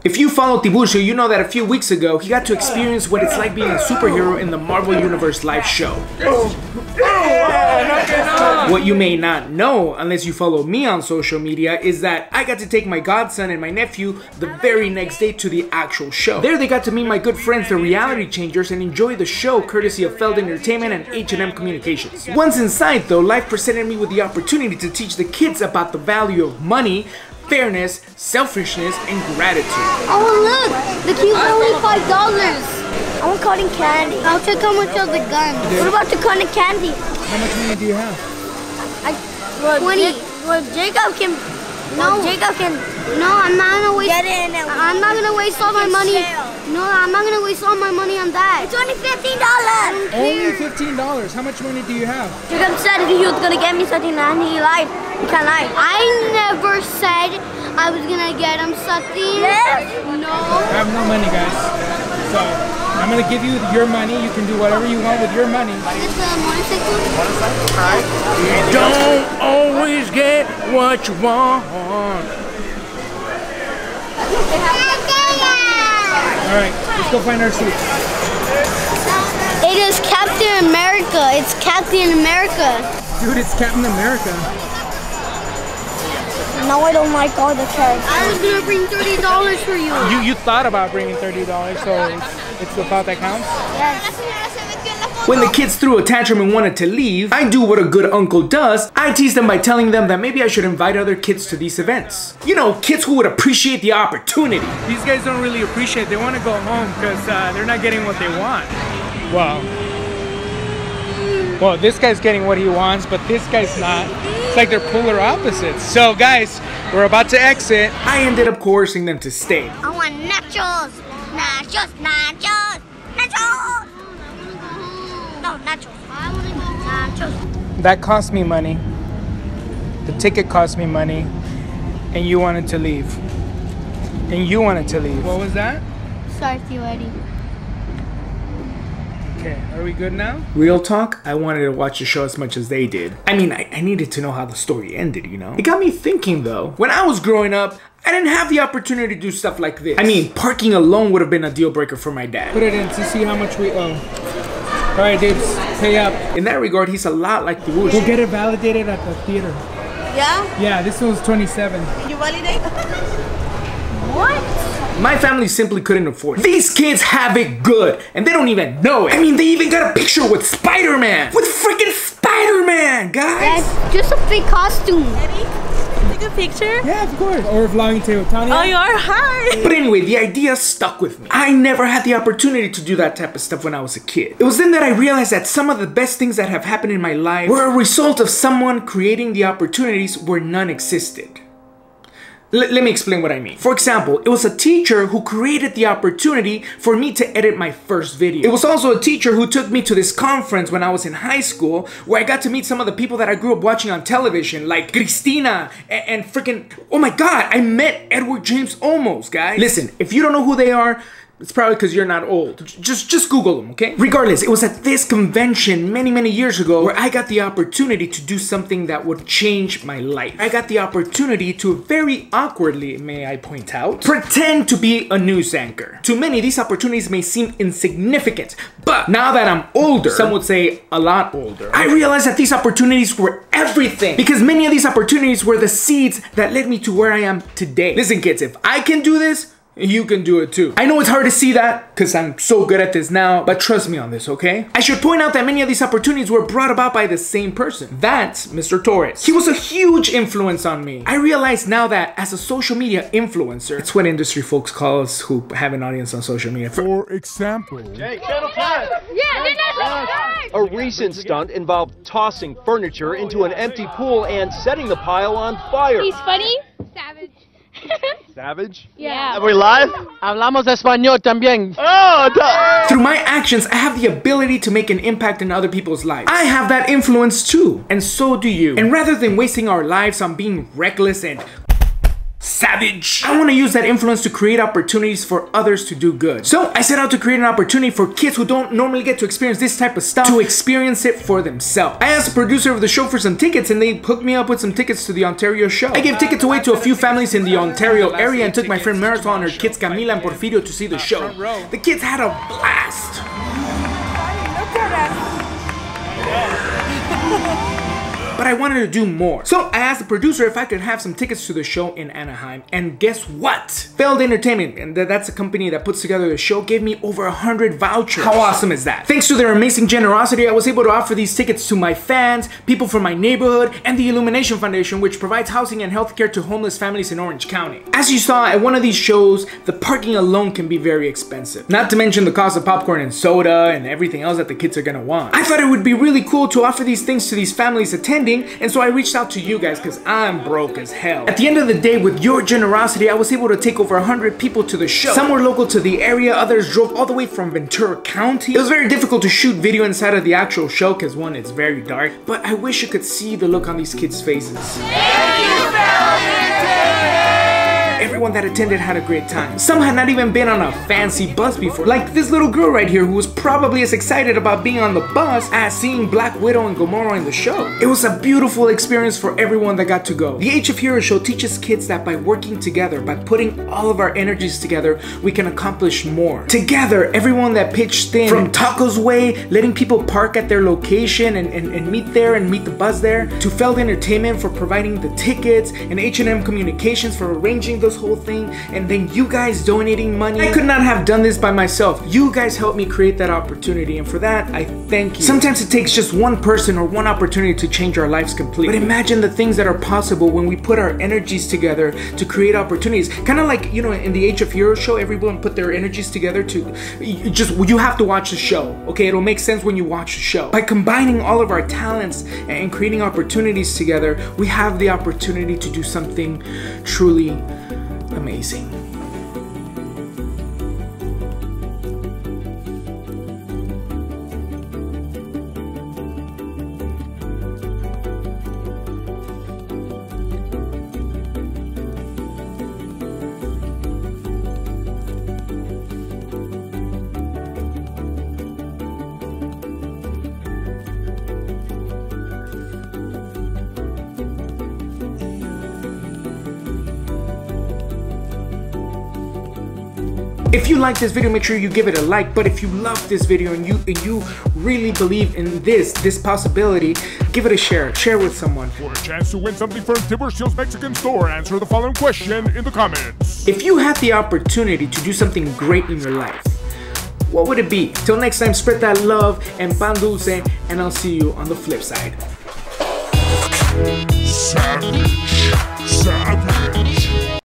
If you follow Tiburcio, you know that a few weeks ago, he got to experience what it's like being a superhero in the Marvel Universe live show. What you may not know, unless you follow me on social media, is that I got to take my godson and my nephew the very next day to the actual show. There they got to meet my good friends, the Reality Changers, and enjoy the show courtesy of Feld Entertainment and H&M Communications. Once inside though, life presented me with the opportunity to teach the kids about the value of money, fairness, selfishness, and gratitude. Oh look, the cubes are only $5. I want cotton candy. I'll check how much of the gun. What about the cotton candy? How much money do you have? 20. Well, Jacob can. No, Jacob can. No, I'm not gonna waste. I'm not gonna waste all my money. No, I'm not gonna waste all my money on that. It's only $15. Only $15. How much money do you have? Jacob said he was gonna get me something and he lied. He can't lie. I never said I was gonna get him something. Yes. No. I have no money, guys. So I'm gonna give you your money. You can do whatever you want with your money. Is the motorcycle? You don't always get what you want. Alright, let's go find our suits. It is Captain America. It's Captain America. Dude, it's Captain America. No, I don't like all the characters. I was gonna bring $30 for you. You thought about bringing $30, so it's the thought that counts? Yes. When the kids threw a tantrum and wanted to leave, I do what a good uncle does. I tease them by telling them that maybe I should invite other kids to these events. You know, kids who would appreciate the opportunity. These guys don't really appreciate it. They want to go home because they're not getting what they want. Well, this guy's getting what he wants, but this guy's not. It's like they're polar opposites. So guys, we're about to exit. I ended up coercing them to stay. I want nachos. Nachos, nachos, nachos. No, nachos. I want to go nachos. That cost me money. The ticket cost me money. And you wanted to leave. And you wanted to leave. What was that? Sorry, Eddie. Okay, are we good now? Real talk, I wanted to watch the show as much as they did. I mean, I needed to know how the story ended, you know? It got me thinking though. When I was growing up, I didn't have the opportunity to do stuff like this. I mean, parking alone would have been a deal breaker for my dad. Put it in to see how much we owe. Alright, dudes, pay up. In that regard, he's a lot like the Woosh. We'll get it validated at the theater. Yeah? Yeah, this one's 27. You validate? What? My family simply couldn't afford it. These kids have it good, and they don't even know it. I mean, they even got a picture with Spider-Man. With freaking Spider-Man, guys. That's just a fake costume. Eddie, take a picture? Yeah, of course. Or vlogging too. Tanya? Oh, you are? Hi. But anyway, the idea stuck with me. I never had the opportunity to do that type of stuff when I was a kid. It was then that I realized that some of the best things that have happened in my life were a result of someone creating the opportunities where none existed. Let me explain what I mean. For example, it was a teacher who created the opportunity for me to edit my first video. It was also a teacher who took me to this conference when I was in high school where I got to meet some of the people that I grew up watching on television, like Cristina and freaking, oh my god, I met Edward James Olmos, guys. Listen, if you don't know who they are, it's probably because you're not old. Just Google them, okay? Regardless, it was at this convention many years ago where I got the opportunity to do something that would change my life. I got the opportunity to very awkwardly, may I point out, pretend to be a news anchor. To many, these opportunities may seem insignificant, but now that I'm older, some would say a lot older, I realized that these opportunities were everything because many of these opportunities were the seeds that led me to where I am today. Listen kids, if I can do this, you can do it too. I know it's hard to see that because I'm so good at this now, but trust me on this, okay? I should point out that many of these opportunities were brought about by the same person. That's Mr. Torres. He was a huge influence on me. I realize now that as a social media influencer, it's what industry folks call us who have an audience on social media. For example, a recent stunt involved tossing furniture into an empty pool and setting the pile on fire. He's funny. Savage. Savage? Yeah. Are we live? Hablamos español también. Oh, through my actions, I have the ability to make an impact in other people's lives. I have that influence too, and so do you. And rather than wasting our lives on being reckless and Savage. I want to use that influence to create opportunities for others to do good. So I set out to create an opportunity for kids who don't normally get to experience this type of stuff to experience it for themselves. I asked the producer of the show for some tickets and they hooked me up with some tickets to the Ontario show. I gave tickets away to a few families in the Ontario area and took my friend Marisol and her kids Camila and Porfirio to see the show. The kids had a blast. But I wanted to do more. So I asked the producer if I could have some tickets to the show in Anaheim. And guess what? Failed Entertainment, and that's a company that puts together the show, gave me over 100 vouchers. How awesome is that? Thanks to their amazing generosity, I was able to offer these tickets to my fans, people from my neighborhood, and the Illumination Foundation, which provides housing and healthcare to homeless families in Orange County. As you saw at one of these shows, the parking alone can be very expensive. Not to mention the cost of popcorn and soda and everything else that the kids are gonna want. I thought it would be really cool to offer these things to these families attending, and so I reached out to you guys because I'm broke as hell. At the end of the day, with your generosity, I was able to take over 100 people to the show. Some were local to the area, others drove all the way from Ventura County. It was very difficult to shoot video inside of the actual show because one, it's very dark, but I wish you could see the look on these kids' faces. Everyone that attended had a great time. Some had not even been on a fancy bus before, like this little girl right here who was probably as excited about being on the bus as seeing Black Widow and Gamora in the show. It was a beautiful experience for everyone that got to go. The Age of Heroes show teaches kids that by working together, by putting all of our energies together, we can accomplish more. Together, everyone that pitched in, from Tacos Way, letting people park at their location and meet there and meet the bus there, to Feld Entertainment for providing the tickets, and H&M Communications for arranging those whole thing, and then you guys donating money. I could not have done this by myself. You guys helped me create that opportunity, and for that, I thank you. Sometimes it takes just one person or one opportunity to change our lives completely. But imagine the things that are possible when we put our energies together to create opportunities. Kind of like, you know, in the Age of Heroes show, everyone put their energies together to you have to watch the show, okay? It'll make sense when you watch the show. By combining all of our talents and creating opportunities together, we have the opportunity to do something truly amazing. If you like this video, make sure you give it a like. But if you love this video and you really believe in this possibility, give it a share. Share with someone. For a chance to win something from Tiburcio's Mexican store, answer the following question in the comments. If you had the opportunity to do something great in your life, what would it be? Till next time, spread that love and pan dulce, and I'll see you on the flip side. Savage.